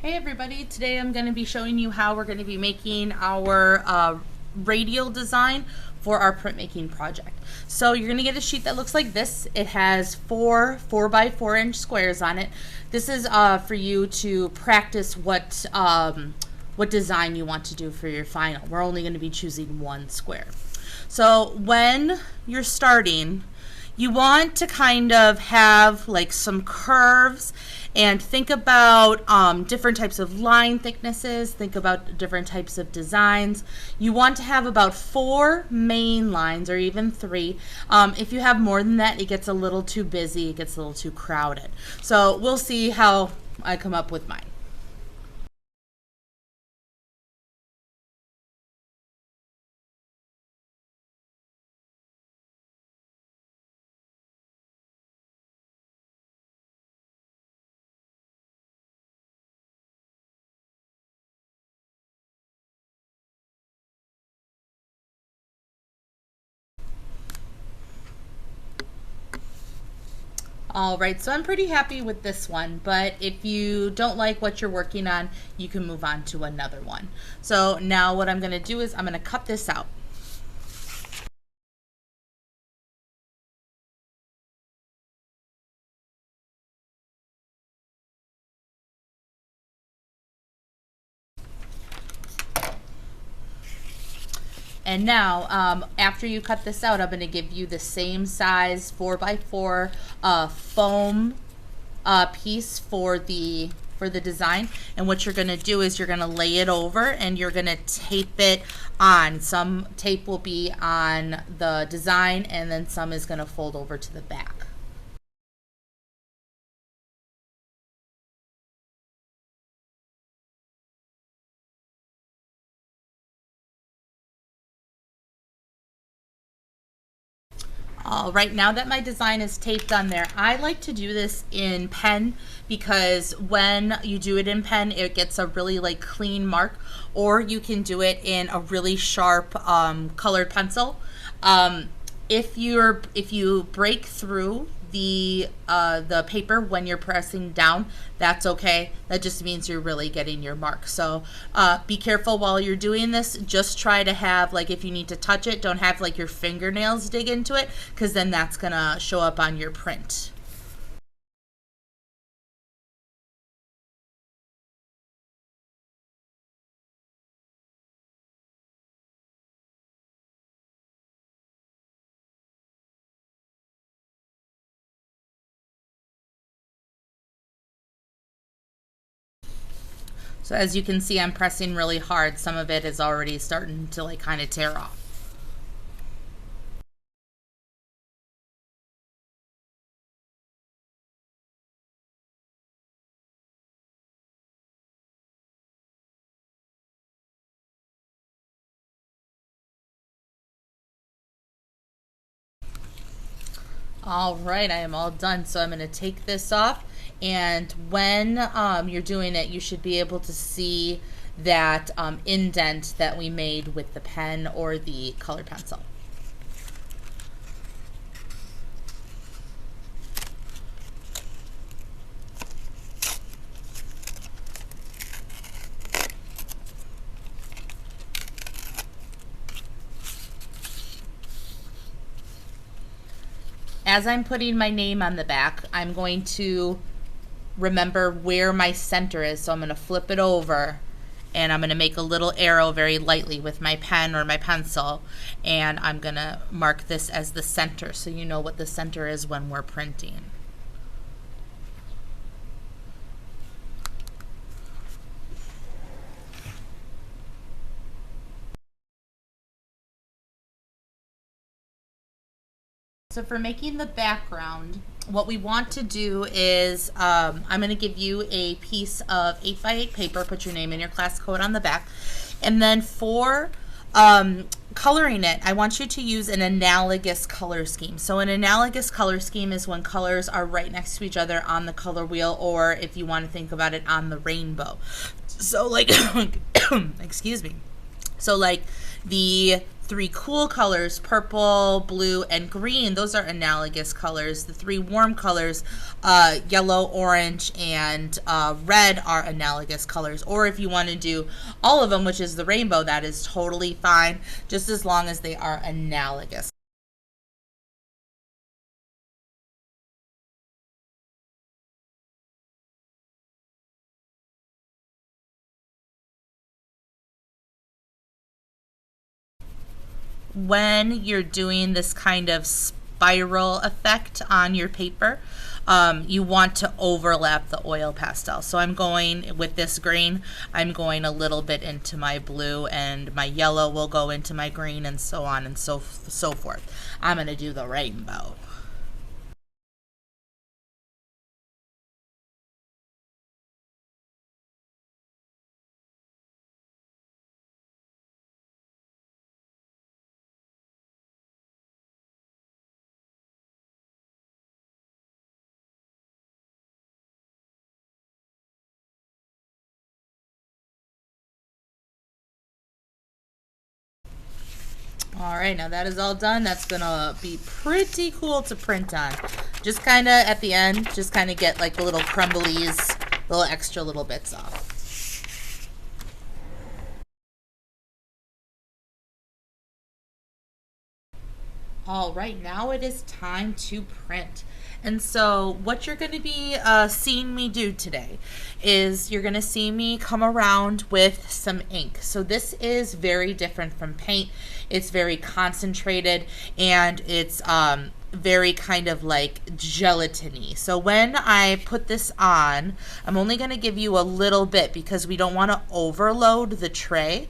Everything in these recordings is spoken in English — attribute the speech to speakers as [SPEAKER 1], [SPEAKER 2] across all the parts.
[SPEAKER 1] Hey everybody, today I'm going to be showing you how we're going to be making our radial design for our printmaking project. So you're going to get a sheet that looks like this. It has four 4x4 inch squares on it. This is for you to practice what design you want to do for your final. We're only going to be choosing one square. So when you're starting, you want to kind of have like some curves and think about different types of line thicknesses, think about different types of designs. You want to have about 4 main lines or even 3. If you have more than that, it gets a little too busy, it gets a little too crowded. So we'll see how I come up with mine. All right, so I'm pretty happy with this one, but if you don't like what you're working on, you can move on to another one. So now what I'm going to do is I'm going to cut this out. And now, after you cut this out, I'm going to give you the same size 4x4 foam piece for the design. And what you're going to do is you're going to lay it over and you're going to tape it on. Some tape will be on the design and then some is going to fold over to the back. All right, now that my design is taped on there, I like to do this in pen because when you do it in pen, it gets a really like clean mark, or you can do it in a really sharp colored pencil. If you break through the paper when you're pressing down, that's okay. That just means you're really getting your mark. So be careful while you're doing this. Just try to have, like, if you need to touch it, don't have like your fingernails dig into it, because then that's gonna show up on your print. So as you can see, I'm pressing really hard. Some of it is already starting to like kind of tear off. All right, I am all done. So I'm going to take this off, and when you're doing it, you should be able to see that indent that we made with the pen or the colored pencil. As I'm putting my name on the back, I'm going to remember where my center is. So I'm going to flip it over and I'm going to make a little arrow very lightly with my pen or my pencil, and I'm going to mark this as the center so you know what the center is when we're printing. So for making the background, what we want to do is I'm going to give you a piece of 8x8 paper, put your name and your class code on the back, and then for coloring it, I want you to use an analogous color scheme. So an analogous color scheme is when colors are right next to each other on the color wheel, or if you want to think about it, on the rainbow. So like, excuse me. So like the three cool colors, purple, blue, and green, those are analogous colors. The three warm colors, yellow, orange, and red, are analogous colors. Or if you want to do all of them, which is the rainbow, that is totally fine, just as long as they are analogous. When you're doing this kind of spiral effect on your paper, you want to overlap the oil pastel. So I'm going with this green, I'm going a little bit into my blue, and my yellow will go into my green, and so on and so forth. I'm going to do the rainbow. All right, now that is all done. That's gonna be pretty cool to print on. Just kind of at the end, just kind of get like the little crumblies, little extra little bits off. All right, now it is time to print. And so what you're going to be seeing me do today is you're going to see me come around with some ink. So this is very different from paint. It's very concentrated, and it's very kind of like gelatiny. So when I put this on, I'm only going to give you a little bit because we don't want to overload the tray,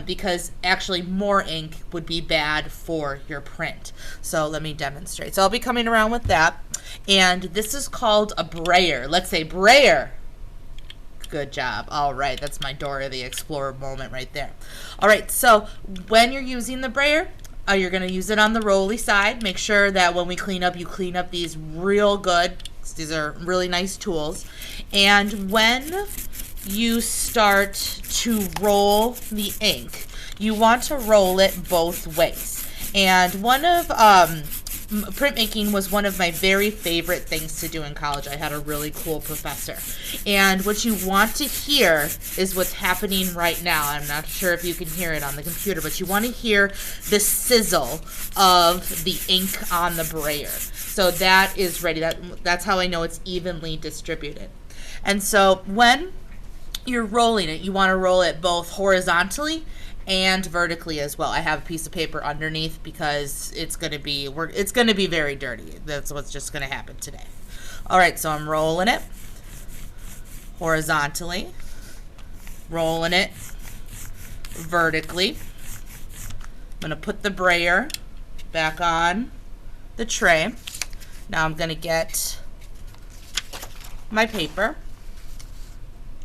[SPEAKER 1] because actually more ink would be bad for your print. So let me demonstrate. So I'll be coming around with that, and this is called a brayer. Let's say brayer. Good job. All right, that's my Dora the Explorer moment right there. All right, so when you're using the brayer, you're going to use it on the rolly side. Make sure that when we clean up, you clean up these real good. These are really nice tools. And when you start to roll the ink, you want to roll it both ways. And one of printmaking was one of my very favorite things to do in college. I had a really cool professor. And what you want to hear is what's happening right now. I'm not sure if you can hear it on the computer, but you want to hear the sizzle of the ink on the brayer. So that is ready. That's how I know it's evenly distributed. And so when you're rolling it, you want to roll it both horizontally and vertically as well. I have a piece of paper underneath because it's going to be very dirty. That's what's just going to happen today. All right, so I'm rolling it horizontally, rolling it vertically. I'm going to put the brayer back on the tray. Now I'm going to get my paper.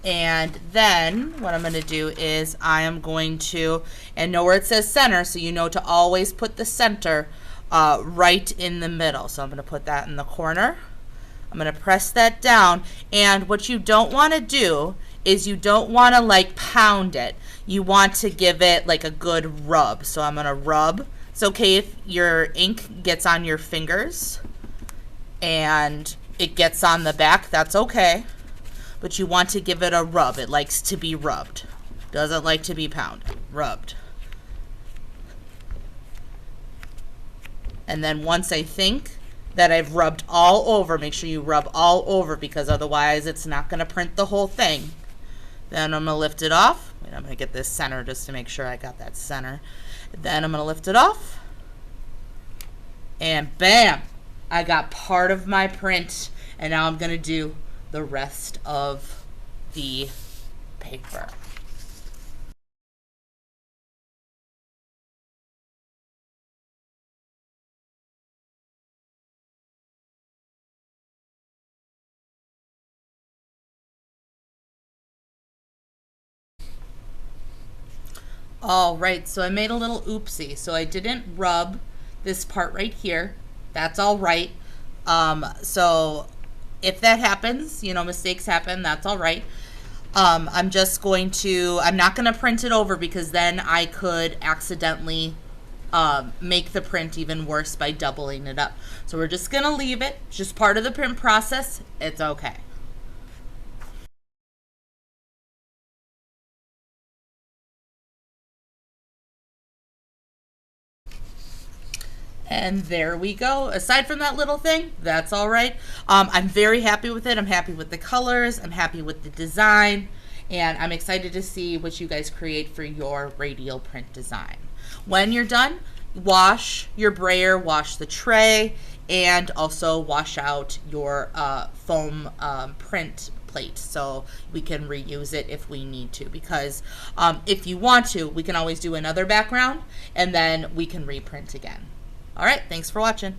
[SPEAKER 1] And then what I'm going to do is I am going to, and know where it says center, so you know to always put the center right in the middle. So I'm going to put that in the corner. I'm going to press that down. And what you don't want to do is you don't want to like pound it. You want to give it like a good rub. So I'm going to rub. It's okay if your ink gets on your fingers and it gets on the back. That's okay. But you want to give it a rub. It likes to be rubbed. Doesn't like to be pounded. Rubbed. And then once I think that I've rubbed all over, make sure you rub all over because otherwise it's not going to print the whole thing. Then I'm going to lift it off. Wait, I'm going to get this center just to make sure I got that center. Then I'm going to lift it off. And bam! I got part of my print. And now I'm going to do the rest of the paper. All right, so I made a little oopsie. So I didn't rub this part right here. That's all right. So if that happens, you know, mistakes happen, that's all right. I'm not going to print it over because then I could accidentally make the print even worse by doubling it up. So we're just gonna leave it. It's just part of the print process. It's okay. And there we go. Aside from that little thing, that's all right. I'm very happy with it. I'm happy with the colors. I'm happy with the design. And I'm excited to see what you guys create for your radial print design. When you're done, wash your brayer, wash the tray, and also wash out your foam print plate so we can reuse it if we need to, because if you want to, we can always do another background and then we can reprint again. All right, thanks for watching.